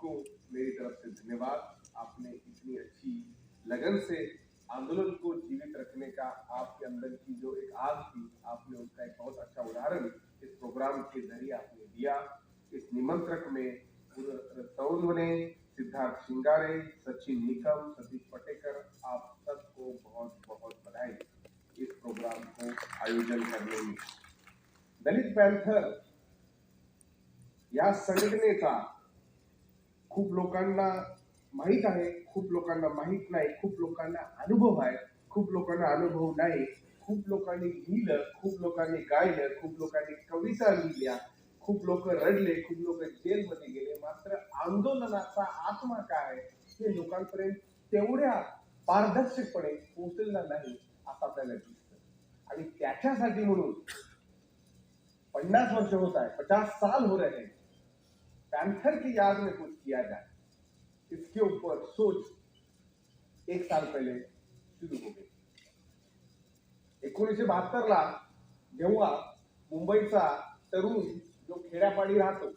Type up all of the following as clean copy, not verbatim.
आपको मेरी तरफ से धन्यवाद। आपने इतनी अच्छी लगन से आंदोलन को जीवित रखने का आपके अंदर की जो एक आग थी, आपने उसका एक बहुत अच्छा उदाहरण इस प्रोग्राम के जरिए आपने दिया। इस निमंत्रक में तौलवने, सिद्धार्थ शिंगारे, सचिन निकम, सतीश पटेकर, आप सबको बहुत बहुत बधाई इस प्रोग्राम को आयोजन करने में। दलित पॅन्थर या संघटनेचा खूप लोकांना माहित आहे, खूप लोकांना माहित नाही, खूप लोकांना अनुभव आहे, खूप लोकांना अनुभव नाही, खूप लोकांनी लिहिलं, खूप लोकांनी गायलं, खूप लोकांनी कविता लिहिल्या, खूप लोक रडले, खूप लोक जेलमध्ये गेले, मात्र आंदोलनाचा आत्मा काय हे लोकांपर्यंत तेवढ्या पारदर्शकपणे पोहोचलेला नाही असं आपल्याला दिसतं। आणि त्याच्यासाठी म्हणून 50 वर्ष होता है, 50 साल हो रहे हैं, पैंथर की याद में कुछ किया जाए, इसके ऊपर सोच 1 साल पहले शुरू हो गई। 1972 ला जेव्हा मुंबईचा तरुण जो खेड्यापाडी राहतो,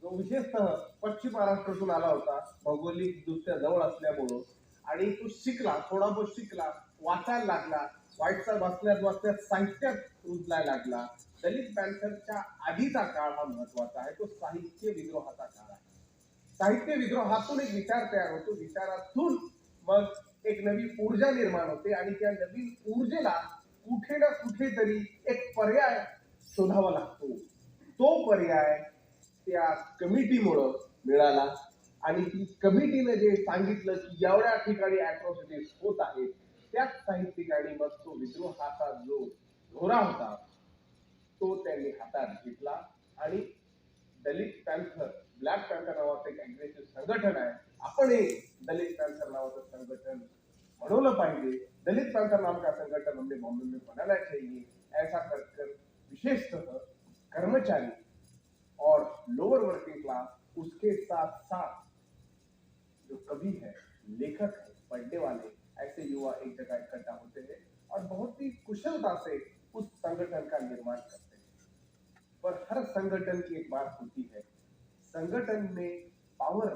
जो विशेषतः पश्चिम महाराष्ट्रातून आला होता, भौगोलिक दृष्ट्या जवळ असल्यामुळं, आणि तो शिकला, थोडा बहुत शिकला, वाचायला लागला, वाईटचा वाचण्यात साहित्यात रुजलायला लागला। दलित पॅन्थरच्या आधीचा काळ हा महत्वाचा आहे, तो साहित्य विद्रोहाचा काळ आहे। साहित्य विद्रोहातून एक विचार तयार होतो, विचारातून मग एक नवी ऊर्जा निर्माण होते, आणि त्या नवीन ऊर्जेला कुठे ना कुठेतरी एक पर्याय शोधावा लागतो। तो पर्याय त्या कमिटीमुळे मिळाला, आणि ती कमिटीने जे सांगितलं की एवढ्या ठिकाणी अॅट्रॉसिटीज होत आहेत, त्याच साहित्यिकांनी मग तो विद्रोहाचा जो घोडा होता तो त्यांनी हातात घेतला, आणि दलित पॅन्थर, ब्लॅक पॅन्थर नावाचं एक अग्रेसिव्ह संघटन आहे, आपण दलित पॅन्थर नावाचं संघटन बनवलं पाहिजे। दलित पॅन्थर नाम का संगठन हमने बॉम्बे में बनाना चाहिए, ऐसा कर विशेषतः कर्मचारी और लोअर वर्किंग क्लास, उसके साथ साथ जो कवि है, लेखक है, पढ़ने वाले, ऐसे युवा एक जगह इकट्ठा होते हैं और बहुत ही कुशलता से उस संगठन का निर्माण करते हैं। पर हर संगठन की एक बात होती है, संगठन में पावर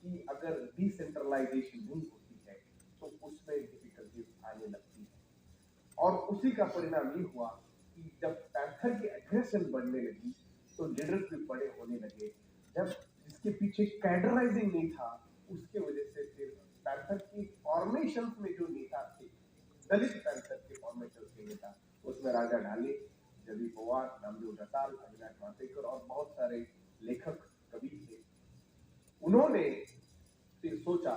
की अगर डिसेंट्रलाइजेशन नहीं होती है तो उसमें डिफिकल्टीज आने लगती है, और उसी का परिणाम ये हुआ कि जब पैंथर की एग्रेशन बढ़ने लगी तो लीडर्स भी बड़े होने लगे। जब जिसके पीछे कैडराइजिंग नहीं था, उसके वजह से फिर पैंथर की फॉर्मेशन में जो नेता थे, दलित पैंथर के फॉर्मेशन के नेता, उसमें राजा ढाले, जबी पवार, नामदेव रसाल, अविनाश मातेकर और बहुत सारे लेखक कवि थे। उन्होंने फिर सोचा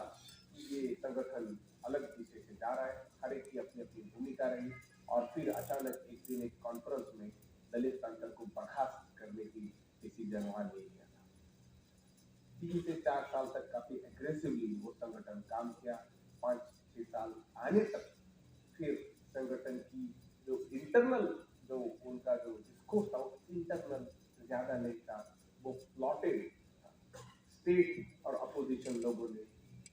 कि ये संगठन अलग दिशे से जा रहा है, हर एक की अपनी अपनी भूमिका रही, और फिर अचानक एक दिन एक कॉन्फ्रेंस में दलित पैंथर को बर्खास्त करने की डिसीजन वहां ले लिया था। 3 से 4 साल तक काफी एग्रेसिवली वो संगठन काम किया, 5-6 साल आने तक फिर संगठन की जो इंटरनल जो उनका जो डिस्कोर्स था, इंटरनल ज्यादा नहीं था, वो प्लॉटेड था। स्टेट और अपोजिशन लोगों ने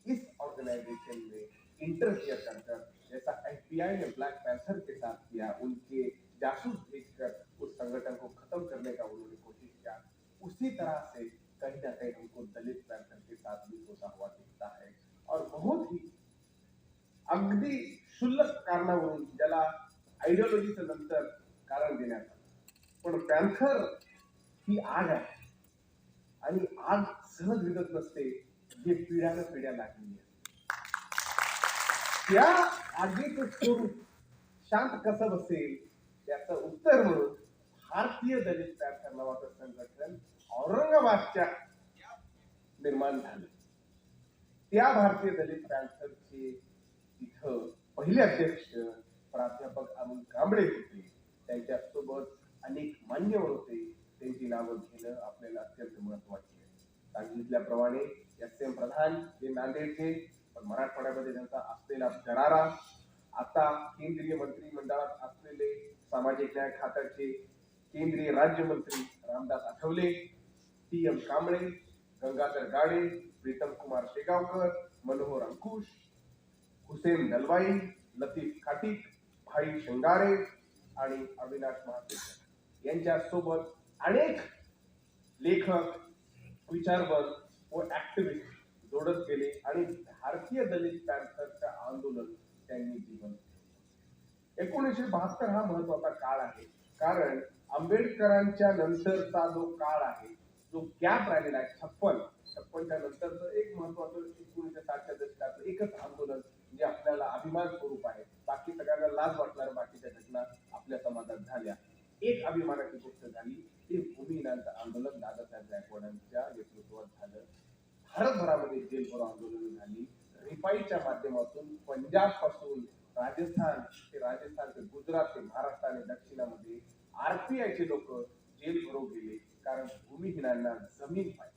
इस ऑर्गेनाइजेशन में इंटरफियर कर, जैसा एफबीआई ने ब्लैक पैंथर के साथ किया, उनके जासूस भेजकर उस संगठन को खत्म करने का उन्होंने कोशिश किया, उसी तरह से कहीं ना कहीं हमको दलित पैंथर के साथ भी होता हुआ दिखता है। और बहुत ही अगदी क्षुल्लक कारणावरून ज्याला आयडियोलॉजीचं नंतर कारण देण्यात आलं, पण पॅन्थर ही आग आहे, आणि आग सहज विझत नसते, जे पिढ्यानं पिढ्या लागलेली आहे। त्या आगीचं स्वरूप शांत कसं बसेल याचं उत्तर म्हणून भारतीय दलित पॅन्थर नावाचं संघटन औरंगाबादच्या निर्माण झालं। त्या भारतीय दलित पॅन्थरचे इथं पहिले अध्यक्ष प्राध्यापक अरुण कांबळे होते, त्यांच्यासोबत अनेक मान्यवर होते, त्यांची नावं घेणं आपल्याला अत्यंत महत्वाची आहे। सांगितल्याप्रमाणे एस.एम. प्रधान हे नांदेडचे, पण मराठवाड्यामध्ये त्यांचा असलेला दरारा, आता केंद्रीय मंत्रिमंडळात असलेले सामाजिक न्याय खात्याचे केंद्रीय राज्यमंत्री रामदास आठवले, टी.एम. कांबळे, गंगाधर गाडे, प्रीतम कुमार शेगावकर, मनोहर अंकुश, हुसेन दलवाई, लतीफ खाटिक, भाई शिंगारे आणि अविनाश महातेकर यांच्या सोबत अनेक लेखक, विचारवंत, व ऍक्टिव्हिस्ट जोडत गेले आणि भारतीय दलित पॅन्थरच्या आंदोलन त्यांनी जीवन 1972 हा महत्वाचा काळ आहे, कारण आंबेडकरांच्या नंतरचा जो काळ आहे, जो गॅप राहिलेला आहे 56च्या नंतरचं एक महत्वाचं 1960च्या दशकातलं एकच आंदोलन जे आपल्याला अभिमान स्वरूप आहे. बाकी सगळ्यांना लाज वाटणार बाकीच्या घटना आपल्या समाजात झाल्या. एक अभिमानाची गोष्ट झाली ती भूमिहीनांचं आंदोलन दादासाहेब गायकवाडांच्या नेतृत्वात झालं. भारतभरामध्ये जेलभरो आंदोलन झाली. रिपाईच्या माध्यमातून पंजाब पासून राजस्थान ते गुजरात ते महाराष्ट्र आणि दक्षिणामध्ये आरपीआयचे लोक जेलभरो गेले, कारण भूमिहीनांना जमीन पाहिजे.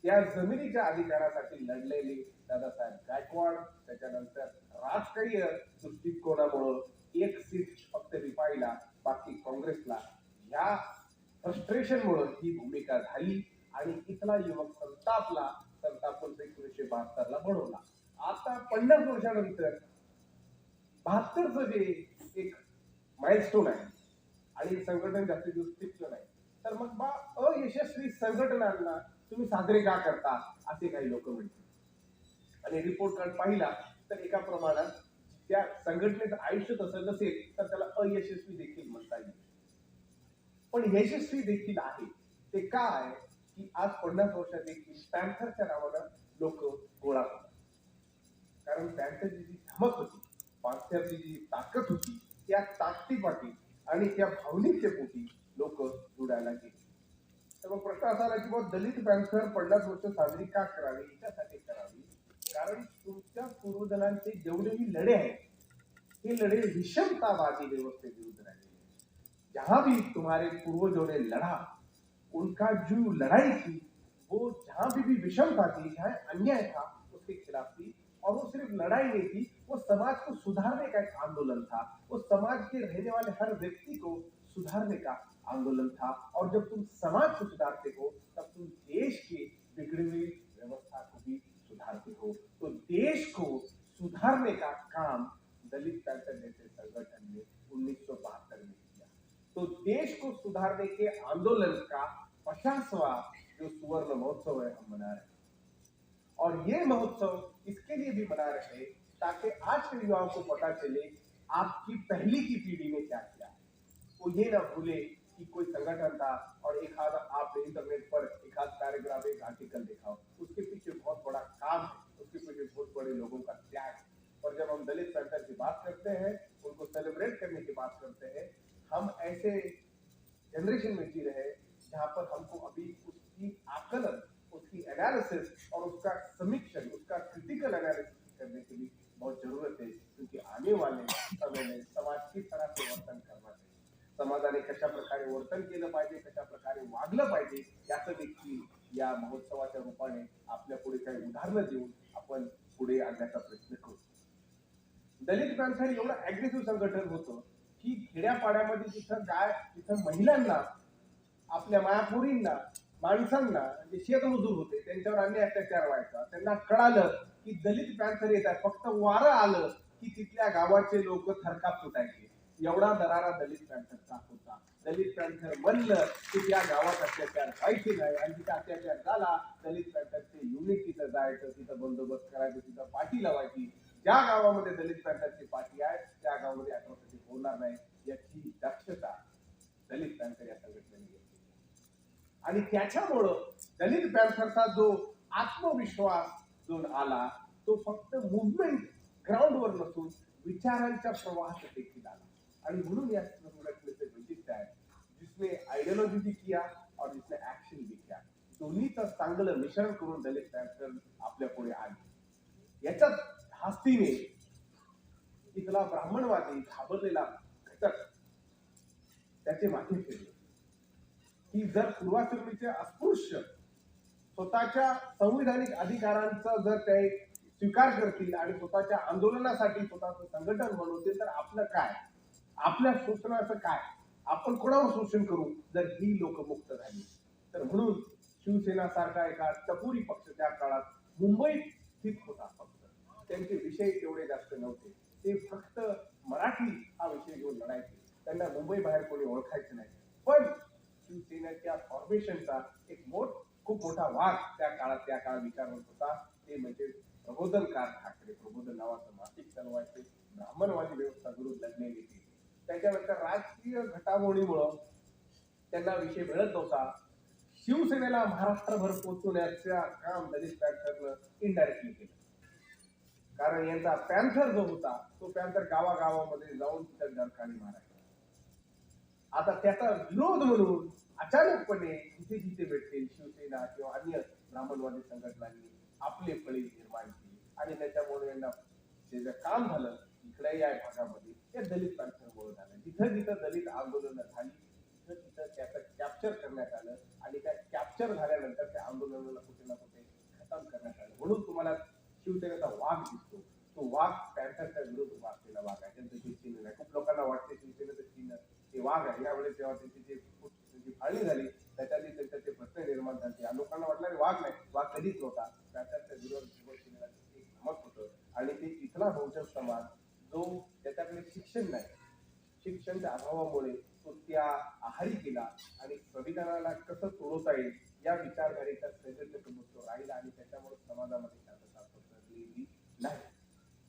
त्या जमिनीच्या अधिकारासाठी लढलेले दादासाहेब गायकवाड, त्याच्यानंतर राजकीय दृष्टिकोनामुळं एक सीट फक्त रिपाईला, बाकी काँग्रेसला, ह्या फ्रस्ट्रेशनमुळे ही भूमिका झाली आणि इथला युवक संतापून 1972ला बनवला. आता 50 वर्षानंतर 72चं जे एक माइलस्टोन आहे आणि संघटन जास्तीत जास्त टिकलं नाही, तर मग बा अयशस्वी संघटनांना तुम्ही साजरे का करता असे काही लोक म्हणतील. आणि रिपोर्ट कार्ड पाहिला तर एका प्रमाणात त्या संघटनेचं आयुष्य तसं नसेल तर त्याला अयशस्वी देखील म्हणता येईल, पण यशस्वी देखील आहे. ते काय की आज 50 वर्षात देखील पॅन्थरच्या नावानं लोक गोळा होतात, कारण पॅन्थरची जी धमक होती, पॅन्थरची जी ताकद होती, त्या ताकदीपाठी आणि त्या भावनिकते पोटी लोक जुडायला गेले. तर मग प्रश्न असा आला की मग दलित पॅन्थर 50 वर्ष साजरी का करावी? याच्यासाठी करावी कारण तुमच्या पूर्वजनांचे जेवढेही लढे आहेत हे लढे विषमतावादी व्यवस्थेविरुद्ध राहिले. जहां भी तुम्हारे पूर्वजों ने लड़ा, उनका जो लड़ाई थी वो जहां भी विषमता थी, जहां अन्याय था उसके खिलाफ थी, और वो सिर्फ लड़ाई नहीं थी, वो समाज को सुधारने का एक आंदोलन था. वो समाज के रहने वाले हर व्यक्ति को सुधारने का आंदोलन था. और जब तुम समाज को सुधारते हो तब तुम देश की बिगड़ी हुई व्यवस्था को भी सुधारते हो. तो देश को सुधारने का काम दलित पॅन्थर जैसे संगठन ने 1972 में किया. तो देश को सुधारने के आंदोलन का 50वां जो सुवर्ण महोत्सव है हम मना रहे हैं. और ये महोत्सव इसके लिए भी मना रहे हैं ताकि आज के युवाओं को पता चले आपकी पहली की पीढ़ी ने क्या किया. वो ये ना भूले कि कोई संगठन था और एक आध आपने इंटरनेट पर एक आध पैराग्राफ एक आर्टिकल देखा हो, उसके पीछे बहुत बड़ा काम है, उसके पीछे बहुत बड़े लोगों का त्याग है. और जब हम दलित पॅन्थर की बात करते हैं, उनको सेलिब्रेट करने की बात करते हैं, हम ऐसे जनरेशन में जी रहे हैं जहां पर हमको अभी उसकी आकलन, उसकी एनालिसिस और उसका समीक्षण, उसका क्रिटिकल एनालिसिस करने की भी बहुत जरूरत है. क्योंकि आने वाले समय में समाज किस तरह से वर्तन करना चाहिए, समाजाने कशा प्रकारे वर्तन केलं पाहिजे, कशा प्रकारे वागलं पाहिजे, याचं देखील या महोत्सवाच्या रूपाने आपल्या पुढे काही उदाहरणं देऊन आपण पुढे आणण्याचा प्रयत्न करू. दलित पॅन्थर एवढं अग्रेसिव्ह संघटन होतं की खेड्यापाड्यामध्ये जिथं महिलांना, आपल्या मायापुरींना, माणसांना, जे शेतमजूर होते त्यांच्यावर अन्याय अत्याचार व्हायचा. त्यांना कळालं की दलित पॅन्थर येतात, फक्त वारं आलं की तिथल्या गावाचे लोक थरकाप सुटायचे. एवढा दरारा दलित पॅन्थरचा होता. दलित पॅन्थर म्हणलं की त्या गावात अत्याचार व्हायचे नाही, आणि तिथं अत्याचार झाला दलित पॅन्थरचे युनिट तिथं जायचं, तिथं बंदोबस्त करायचं, तिथं पाठी लावायची. ज्या गावामध्ये दलित पॅन्थरची पाठी आहे त्या गावामध्ये अट्रॉसिटी होणार नाही याची दक्षता दलित पॅन्थर या संघटनेने घेतली. आणि त्याच्यामुळं दलित पॅन्थरचा जो आत्मविश्वास जो आला तो फक्त मुवमेंट ग्राउंडवर नसून विचारांच्या प्रवाहात देखील आला. आणि म्हणून या संघटनेचे वैशिष्ट्य आहे, जिसने आयडियोलॉजी भी किया और जिसने ऍक्शन भी किया, दोन्हीचं चांगलं मिश्रण करून दलित पॅन्थर आपल्या पुढे आले. याच्यात धास्तीने इथला ब्राह्मणवादी घाबरलेला घटक त्याचे मागे फिरले की जर पूर्वाश्रमीचे अस्पृश्य स्वतःच्या संविधानिक अधिकारांचा जर ते स्वीकार करतील आणि स्वतःच्या आंदोलनासाठी स्वतःचं संघटन बनवतील तर आपलं काय, आपल्या शोषणाचं काय, आपण कोणावर शोषण करू जर ही लोक मुक्त झाली तर. म्हणून शिवसेना सारखा एका टपोरी पक्ष त्या काळात मुंबईत स्थित होता. फक्त त्यांचे विषय तेवढे जास्त नव्हते, ते फक्त मराठी हा विषय घेऊन लढायचे. त्यांना मुंबई बाहेर कोणी ओळखायचं नाही. पण शिवसेनेच्या फॉर्मेशनचा एक खूप मोठा वाघ त्या काळात विचारवंत होता, ते म्हणजे प्रबोधनकार ठाकरे. प्रबोधन नावाचं मासिक चालवायचे, ब्राह्मणवादी व्यवस्था विरुद्ध लढलेली ती. त्याच्यानंतर राजकीय घडामोडीमुळं त्यांना विषय मिळत नव्हता. शिवसेनेला महाराष्ट्रभर पोहोचवण्याचं काम दलित पॅन्थरनं इनडायरेक्टली केलं. कारण यांचा पॅन्थर जो होता तो पॅन्थर गावागावामध्ये जाऊन तिथं डरकाळी मारायचा. आता त्याचा विरोध म्हणून अचानकपणे जिथे जिथे भेटतील शिवसेना किंवा अन्य ब्राह्मणवादी संघटनांनी आपले फळी निर्माण केली आणि त्याच्यामुळे यांना जे काम झालं इकडे या भागामध्ये ते दलित पॅन्थरमुळे झालं. जिथं जिथं दलित आंदोलनं झाली तिथं तिथं त्याचं कॅप्चर करण्यात आलं आणि त्या कॅप्चर झाल्यानंतर त्या आंदोलनाला कुठे ना कुठे खतम करण्यात आलं. म्हणून तुम्हाला शिवसेनेचा वाघ दिसतो. तो वाघ पॅन्थरच्या विरोध उभा असलेला वाघ आहे. त्यांचं जे चिन्ह आहे, खूप लोकांना वाटते शिवसेनेचं चिन्ह हे वाघ आहे. यावेळेस जेव्हा त्यांची फाळणी झाली त्याच्यातही त्यांच्या ते प्रश्न निर्माण झाले. या लोकांना वाटलं वाघ नाही, वाघ कधीच नव्हता. पॅन्थरच्या विरोध शिवसेनेला एक धमक होतं आणि ते इथला बहुजन समाज जो त्याच्याकडे शिक्षण नाही, शिक्षणाच्या अभावामुळे तो त्या आहारी गेला आणि संविधानाला कसं तोडवता येईल या विचारधारेच्या संघटनेसोबत तो राहिला आणि त्याच्यामुळे समाजामध्ये शांतता पसरलेली नाही.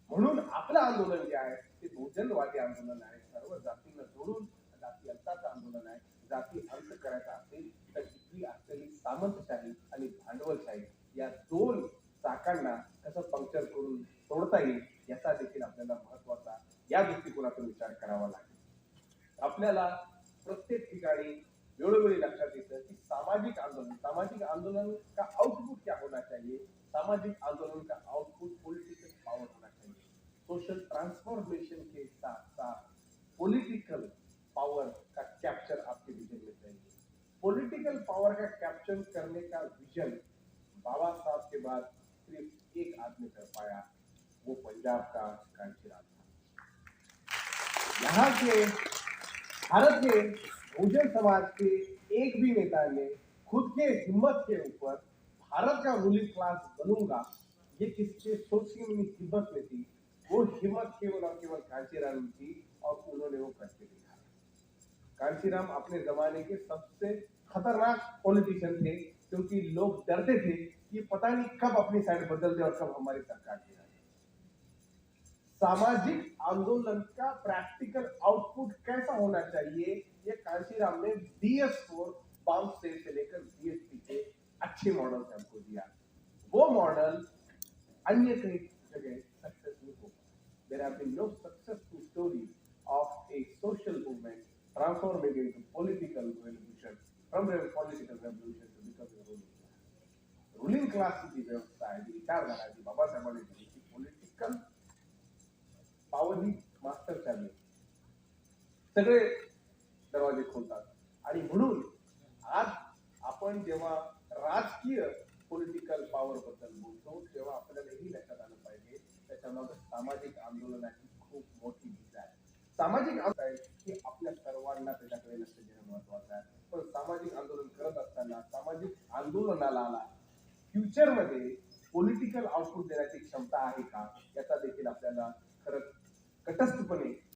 म्हणून आपलं आंदोलन जे आहे ते बहुजनवादी आंदोलन आहे. सर्व जातींना जोडून जाती अंताचं आंदोलन आहे. जाती अंत करायचा असेल तर इथली असलेली सामंतशाही आणि भांडवलशाही या दोन चाकांना कसं पंक्चर करून तोडता येईल याचा देखील आपल्याला महत्वाचा या दृष्टिकोनातून विचार करावा लागेल. आपल्याला प्रत्येक ठिकाणी वेळोवेळी लक्षात येतं की सामाजिक आंदोलन का आउटपुट क्या होना चाहिए, सामाजिक आंदोलन का आउटपुट पॉलिटिकल पावर होना चाहिए. सोशल ट्रांसफॉर्मेशन के साथ साथ पॉलिटिकल पावर का कैप्चर आपके विजन में चाहिए. पॉलिटिकल पावर का कैप्चर करने का विजन बाबा साहब के बाद सिर्फ एक आदमी कर पाया, वो पंजाब का कांशीराम था. यहाँ के भारत के बहुजन समाज के एक भी नेता ने खुद के हिम्मत के ऊपर भारत का रूलिंग क्लास बनूंगा ये किसके सोचने में हिम्मत में थी, वो हिम्मत केवल और केवल कांशीराम थी और उन्होंने वो करके दिखाया. कांशीराम अपने जमाने के सबसे खतरनाक पॉलिटिशियन थे क्योंकि लोग डरते थे कि पता नहीं कब अपनी साइड बदल दे और कब हमारी सरकार गिरा. सामाजिक आंदोलन का प्रैक्टिकल आउटपुट कैसा होना चाहिए ये कांशीराम ने DS4 बॉम्ब से लेकर DSP के अच्छे मॉडल हमको दिया. वो मॉडल अन्य कई जगह सक्सेस नहीं हो. There have been no successful stories of a social movement transforming into political revolution, from a political revolution to becoming a ruling class. Ruling class की व्यवस्था आहे, विचारधारा जी बाबासाहेबांनी दिली ती पॉलिटिकल पावर ही मास्टर चाबी सगळे दरवाजे खोलतात. आणि म्हणून आज आपण जेव्हा राजकीय पॉलिटिकल पॉवर बद्दल बोलतो तेव्हा आपल्याला ही लक्षात आलं पाहिजे त्याच्यामध्ये सामाजिक आंदोलनाची खूप मोठी भूमिका आहे. सामाजिक आंदोलन की आपल्या सर्वांना त्याच्याकडे लक्ष देणं महत्वाचं आहे. पण सामाजिक आंदोलन करत असताना सामाजिक आंदोलनाला फ्युचर मध्ये पॉलिटिकल आउटपुट देण्याची क्षमता आहे का याचा देखील आपल्याला खरंच तटस्थपणे